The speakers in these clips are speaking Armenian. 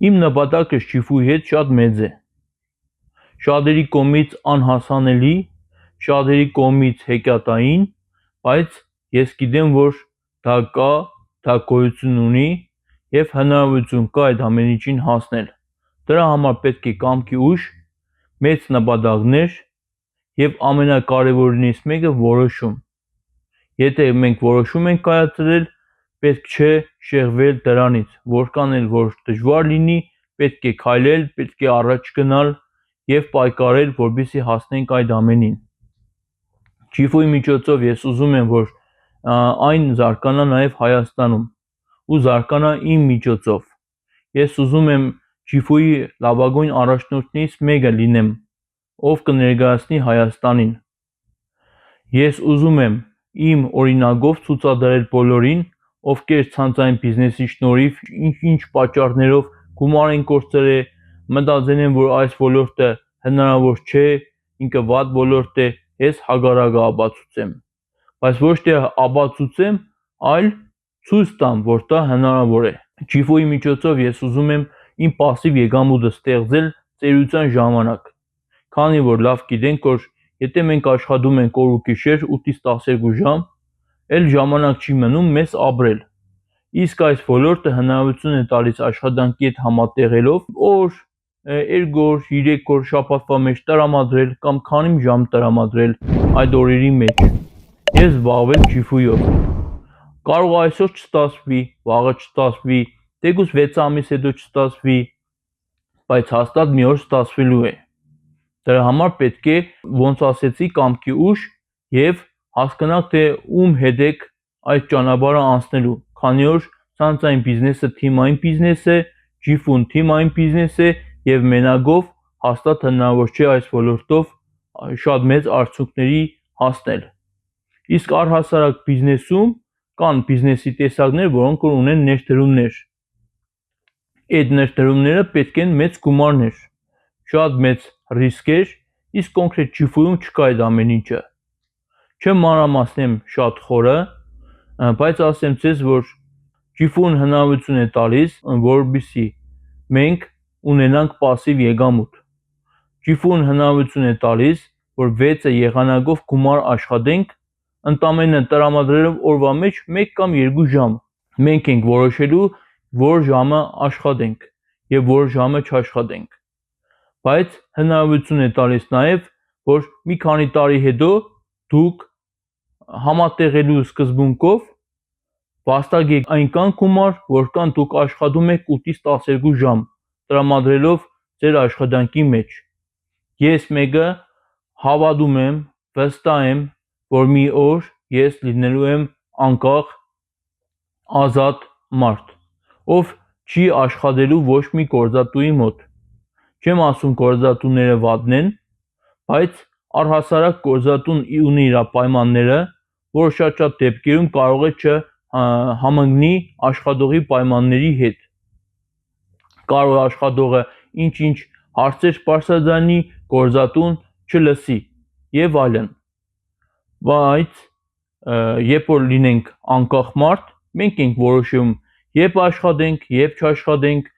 Իմ նպատակը Շիֆուի հետ շատ մեծ է, շատերի կողմից անհասանելի, շատերի կողմից հեքիաթային, բայց ես գիտեմ, որ դա կա, դա գոյություն ունի և հնարավորություն կա այդ ամեն ինչին հասնել։ Դրա համար պետք է կամքի ուժ, մեծ նպատակներ և ամենակարևորներից մեկը որոշում։ Եթե մենք որոշում ենք կայացրել, պետք չէ շեղվել դրանից, որքան էլ որ դժվար լինի, պետք է քայլել, պետք է առաջ գնալ և պայքարել, որպեսզի հասնենք այդ ամենին։ Շիֆուի միջոցով ես ուզում եմ, որ այն զարգանա նաև Հայաստանում ու զարգանա իմ միջոցով։ Ես ուզում եմ Շիֆուի լավագույն առաջնորդներից մեկը լինեմ, ով կներկայացնի Հայաստանին։ Ես ուզում եմ իմ օրինակով ցուցադրել բոլորին, ովքեր ցանցային բիզնեսի շնորհիվ ինչ պատճառներով գումար են կորցրել, մտածել են, որ այս ոլորտը հնարավոր չէ, ինքը վատ ոլորտ է, ես հակառակը ապացուցեմ, բայց ոչ թե ապացուցեմ, այլ ցույց տամ, որ դա հնարավոր է։ Շիֆուի միջոցով ես ուզում եմ իմ պասիվ եկամուտը ստեղծել ծերության ժամանակ, քանի որ լավ գիտենք, որ եթե մենք աշխատում ենք օր ու գիշեր 8-ից 12 ժամ, էլ ժամանակ չի մնում մեզ ապրել։ Իսկ այս ոլորտը հնարավորություն է տալիս աշխատանքի հետ համատեղելով օր, 2 օր, 3 օր շաբաթվա մեջ տրամադրել կամ քանի ժամ տրամադրել այդ օրերի մեջ և զբաղվել Շիֆուով։ Կարող է այսօր չստացվի, վաղը չստացվի, թեկուզ 6 ամիս հետո չստացվի, բայց հաստատ մի օր ստացվելու է։ Դրա համար պետք է, ոնց ասեցի, կամքի ուժ և հասկանաք, թե ում հետ եք այդ ճանապարհը անցնելու, քանի որ ցանցային բիզնեսը թիմային բիզնես է, Շիֆուն թիմային բիզնես է և մենակով հաստատ հնարավոր չէ այս ոլորտով շատ մեծ արդյունքների հասնել։ Իսկ առհասարակ բիզնեսում կան բիզնեսի տեսակներ, որոնք ունեն ներդրումներ։ Այդ ներդրումները պետք են մեծ գումարներ, շատ մեծ ռիսկեր, իսկ կոնկրետ Շիֆուում չկա այդ ամեն ինչը։ Չեմ մանրամասնեմ շատ խորը, բայց ասեմ ձեզ, որ Շիֆուն հնարավորություն է տալիս, որպեսզի մենք ունենանք պասիվ եկամուտ։ Շիֆուն հնարավորություն է տալիս, որ 6 եղանակով գումար աշխատենք, ընդամենը տրամադրելով օրվա մեջ 1 կամ 2 ժամ։ Մենք ենք որոշելու, որ ժամը աշխատենք և որ ժամը չաշխատենք։ Բայց հնարավորություն է տալիս նաև, որ մի քանի տարի հետո դուք համատեղելու սկզբունքով վաստակեք այնքան գումար, որքան դուք աշխատում եք 8-ից 12 ժամ, տրամադրելով ձեր աշխատանքի մեջ։ Ես մեկը հավատում եմ, վստահ եմ, որ մի օր ես լինելու եմ անկախ, ազատ մարդ, ով չի աշխատելու ոչ մի գործատուի մոտ։ Չեմ ասում գործատուները վատն են, բայց առհասարակ գործատուն ունի իր պայմանները, որ շատ դեպքերում կարող է չհամընկնի աշխատողի պայմանների հետ։ Կարող է աշխատողը ինչ-ինչ հարցեր բարձրաձայնի, գործատուն չլսի և այլն։ Բայց երբ որ լինենք անկախ մարդ, մենք ենք որոշում երբ աշխատենք, երբ չաշխատենք,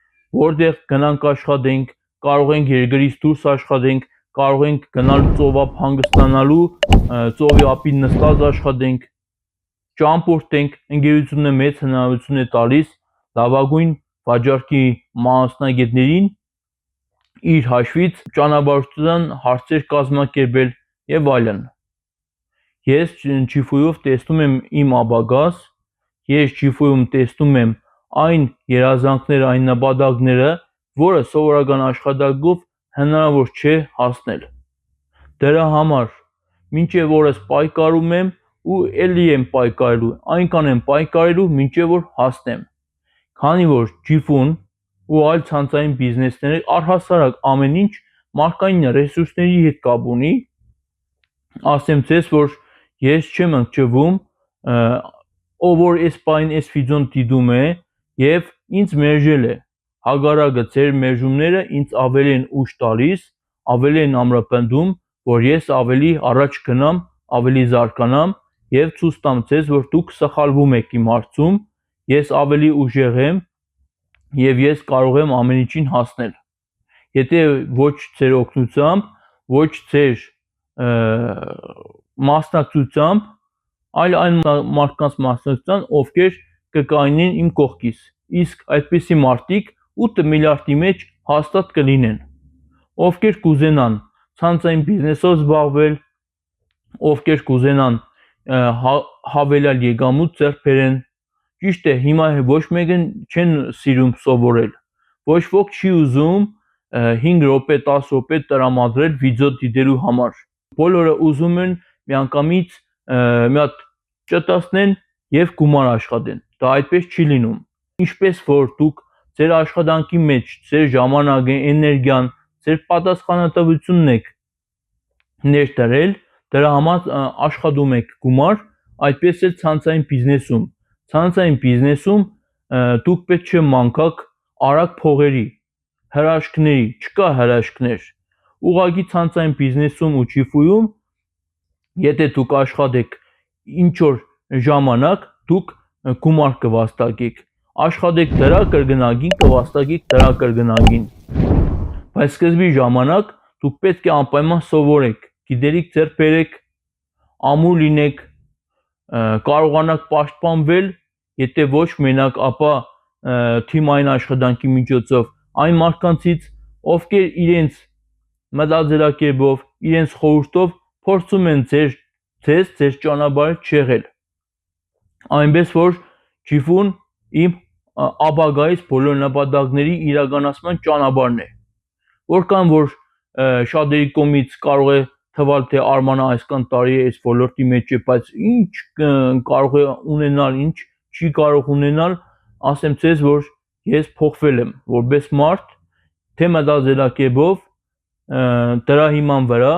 որտեղ գնանք աշխատենք, կարող ենք երկրից դուրս աշխատենք, կարող ենք գնալ ծովափ հանգստանալու, ծովի ափին նստած աշխատենք, ճամփորդենք, ընկերությունը մեծ հնարավորություն է տալիս լավագույն վաճառքի մասնագետներին իր հաշվից ճանապարհորդության հարցեր կազմակերպել և այլն։ Ես Շիֆուով տեսնում եմ իմ ապագաս, ես Շիֆուում տեսնում եմ այն երազանքները, այն նպատակները, որը սովորական աշխատանքով հնարավոր չէ հասնել։ Դրա համար մինչև օրս պայքարում եմ ու էլի եմ պայքարելու, այնքան եմ պայքարելու, մինչև որ հասնեմ։ Քանի որ Շիֆուն ու այլ ցանցային բիզնեսները առհասարակ ամեն ինչ մարդկային ռեսուրսների հետ կապ ունի, ասեմ ձեզ, որ ես չեմ ընկճվում, ով որ այս պահին այս վիդեոն դիտում է և ինձ մերժել է, հակառակը ձեր մերժումները ինձ ավելի են ուժ տալիս, ավելի են ամրապնդում, որ ես ավելի առաջ գնամ, ավելի զարգանամ և ցույց տամ ձեզ, որ դուք սխալվում եք իմ հարցում, ես ավելի ուժեղ եմ եւ ես կարող եմ ամեն ինչին հասնել։ Եթե ոչ ձեր օգնությամբ, ոչ ձեր մասնակցությամբ, այլ այն մարդկանց մասնակցությամբ, ովքեր կկայնեն իմ կողքից։ Իսկ այդպիսի մարդիկ 8 միլիարդի մեջ հաստատ կլինեն, ովքեր կուզենան ցանցային բիզնեսով զբաղվել, ովքեր կուզենան հավելյալ եկամուտ ձեռք բերեն։ Ճիշտ է, հիմա ոչ մեկը չեն սիրում սովորել, ոչ ոք չի ուզում 5 րոպե, 10 րոպե տրամադրել վիդեո դիտելու համար։ Բոլորը ուզում են միանգամից մի հատ ճտասնեն եւ գումար աշխատեն։ Դա այդպես չի լինում։ Ինչպես որ դուք ձեր աշխատանքի մեջ ձեր ժամանակը, էներգիան, ձեր պատասխանատվությունն եք ներդրել, դրա համար աշխատում եք գումար, այդպես էլ ցանցային բիզնեսում։ Ցանցային բիզնեսում դուք պետք չէ մանկաք արագ փողերի, հրաշքների, չկա հրաշքներ։ Ուղղակի ցանցային բիզնեսում ու ջիֆույում, եթե դուք աշխատեք ինչ որ ժամանակ, դուք գումար կվաստակեք։ Աշխատեք դրա կրկնակին, կվաստակեք դրա կրկնակին։ Բայց սկզբի ժամանակ դուք պետք է անպայման սովորեք, գիտելիք ձեռք բերեք, ամուր լինեք, կարողանաք պաշտպանվել, եթե ոչ մենակ, ապա թիմային աշխատանքի միջոցով այն մարդկանցից, ովքեր իրենց մտածելակերպով, իրենց խորհուրդով փորձում են ձեր ճանապարհը չեղել։ Այնպես որ ջիֆուն իմ ապագայից բոլոր նպատակների իրականացման ճանապարհն է։ Որքան որ շատերի կողմից կարող է թվալ, թե Արմանը այսքան տարի է այս ոլորտի մեջ է, բայց ինչ կարող է ունենալ, ինչ չի կարող ունենալ, ասեմ ձեզ, որ ես փոխվել եմ որպես մարդ, թե մտածելակերպով, դրա հիման վրա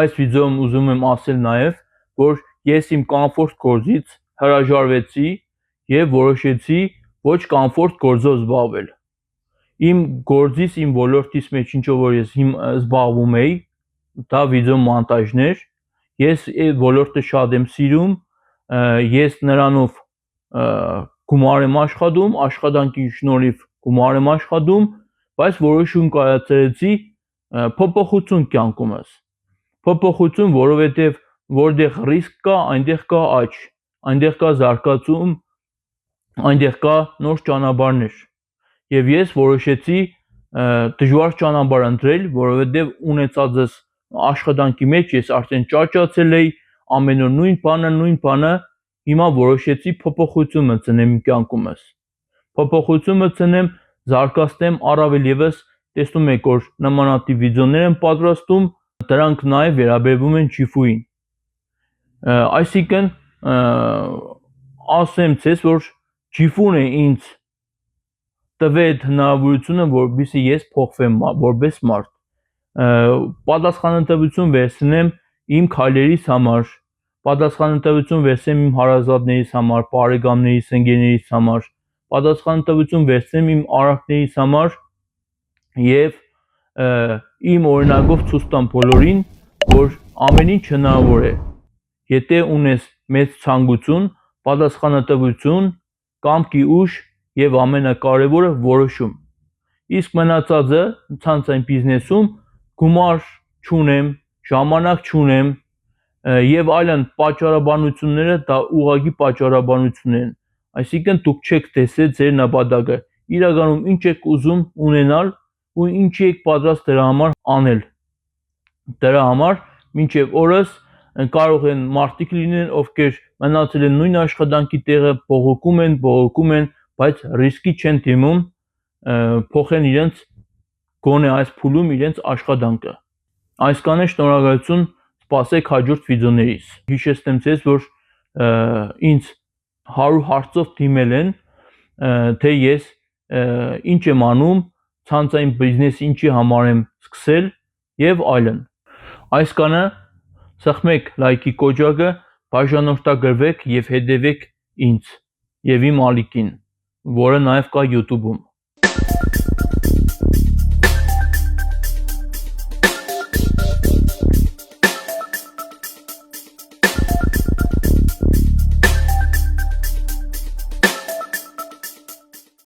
այս վիդեոում ուզում եմ ասել նաև, որ ես իմ կոմֆորտ գործից հրաժարվեցի եւ որոշեցի ոչ կոմֆորտ գործով զբաղվել։ Իմ գործից, իմ ոլորտից մեջ ինչով որ ես զբաղվում էի, դա վիդեո մոնտաժն էր։ Ես այդ ոլորտը շատ եմ սիրում, ես նրանով գումար եմ աշխատում, աշխատանքի շնորհիվ գումար եմ աշխատում, բայց որոշում կայացրեցի փոփոխություն կյանքումս։ Փոփոխություն, որովհետև որտեղ ռիսկ կա, այնտեղ կա աճ, այնտեղ կա զարգացում, այնտեղ կա նոր ճանապարհներ։ Եվ ես որոշեցի դժվար ճանապարհ ընտրել, որովհետև ունեցածս աշխատանքի մեջ ես արդեն ճաճացել էի, ամեն օր նույն բանը, հիմա որոշեցի փոփոխություն մտցնեմ իմ կյանքումս։ Փոփոխություն մտցնեմ, զարգացնեմ առավել եւս, տեսնում եք, որ նմանատիպ վիդեոներ եմ պատրաստում, դրանք նաև վերաբերվում են ջիֆուին։ Այսինքն ասեմ ձեզ, որ ջիֆունը ինձ տվեց հնարավորությունը, որպեսզի ես փոխվեմ որպես մարդ, պատասխանատվություն վերցնեմ իմ քայլերիս համար, պատասխանատվություն վերցնեմ իմ հարազատներիս համար, բարեկամներիս, ընկերներիս համար, պատասխանատվություն վերցնեմ իմ արարքներիս համար եւ իմ օրինակով ցույց տամ բոլորին, որ ամեն ինչ հնարավոր է, եթե ունես մեծ ցանկություն, պատասխանատվություն, կամքի ուժ եւ ամենակարևորը որոշում։ Իսկ մնացածը ցանցային բիզնեսում գումար չունեմ, ժամանակ չունեմ եւ այլն պատճառաբանությունները դա ուղղակի պատճառաբանություններ են։ Այսինքն դուք չեք տեսել ձեր նպատակը, իրականում ինչ եք ուզում ունենալ ու ինչի եք պատրաստ դրա համար անել։ Դրա համար մինչև օրս կարող են մարդիկ լինեն, ովքեր մնացել են նույն աշխատանքի տեղը, բողոքում են, բայց ռիսկի չեն դիմում փոխեն իրենց գոնե այս փուլում իրենց աշխատանքը։ Այսքանը շնորհակալություն, սպասեք հաջորդ վիդեոներից։ Հիշեցնեմ ձեզ, որ ինձ 100 հարցով դիմել են, թե ես ինչ եմ անում, ցանցային բիզնեսը ինչի համար եմ սկսել եւ այլն։ Այսքանը սեղմեք լայքի կոճակը, բաժանորդագրվեք եւ հետեւեք ինձ եւ իմ ալիքին, որը նաեւ կա YouTube-ում։